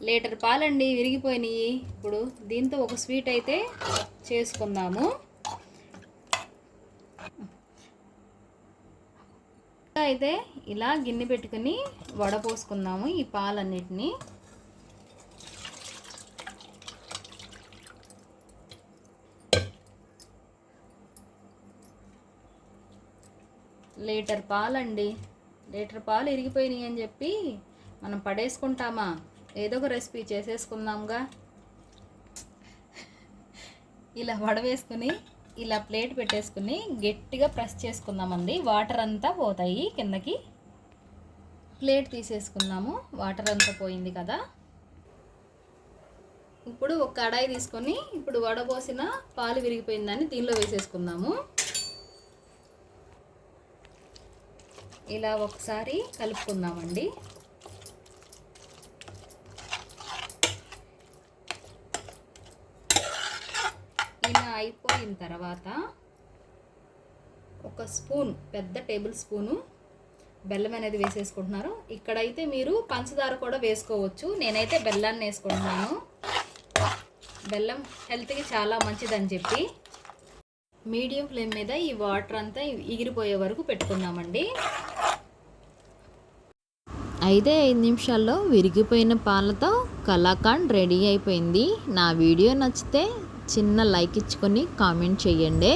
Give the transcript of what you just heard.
Litre పాలండి విరిగిపోయినాయి. ఇప్పుడు దీంతో ఒక స్వీట్ అయితే చేసుకుందాము. అయితే ఇలా గిన్నె పెట్టుకుని వడపోసుకుందాము ఈ పాలన్నిటిని. లీటర్ పాలండి, లీటర్ పాలు ఇరిగిపోయినాయి అని చెప్పి మనం పడేసుకుంటామా? ఏదో ఒక రెసిపీ చేసేసుకుందాంగా. ఇలా వడవేసుకుని ఇలా ప్లేట్ పెట్టేసుకుని గట్టిగా ప్రెస్ చేసుకుందామండి. వాటర్ అంతా పోతాయి కిందకి. ప్లేట్ తీసేసుకుందాము, వాటర్ అంతా పోయింది కదా. ఇప్పుడు ఒక కడాయి తీసుకొని ఇప్పుడు వడబోసిన పాలు విరిగిపోయిందని దీనిలో వేసేసుకుందాము. ఇలా ఒకసారి కలుపుకుందామండి. ఇలా అయిపోయిన తర్వాత ఒక స్పూన్, పెద్ద టేబుల్ స్పూను బెల్లం అనేది వేసేసుకుంటున్నారు. ఇక్కడైతే మీరు పంచదార కూడా వేసుకోవచ్చు. నేనైతే బెల్లాన్ని వేసుకుంటున్నాను. బెల్లం హెల్త్కి చాలా మంచిదని చెప్పి మీడియం ఫ్లేమ్ మీద ఈ వాటర్ అంతా ఎగిరిపోయే వరకు పెట్టుకుందామండి. 5 నిమిషాల్లో విరిగిపోయిన పాలతో కలాకండ్ రెడీ అయిపోయింది. నా వీడియో నచ్చితే చిన్న లైక్ ఇచ్చుకొని కామెంట్ చేయండి.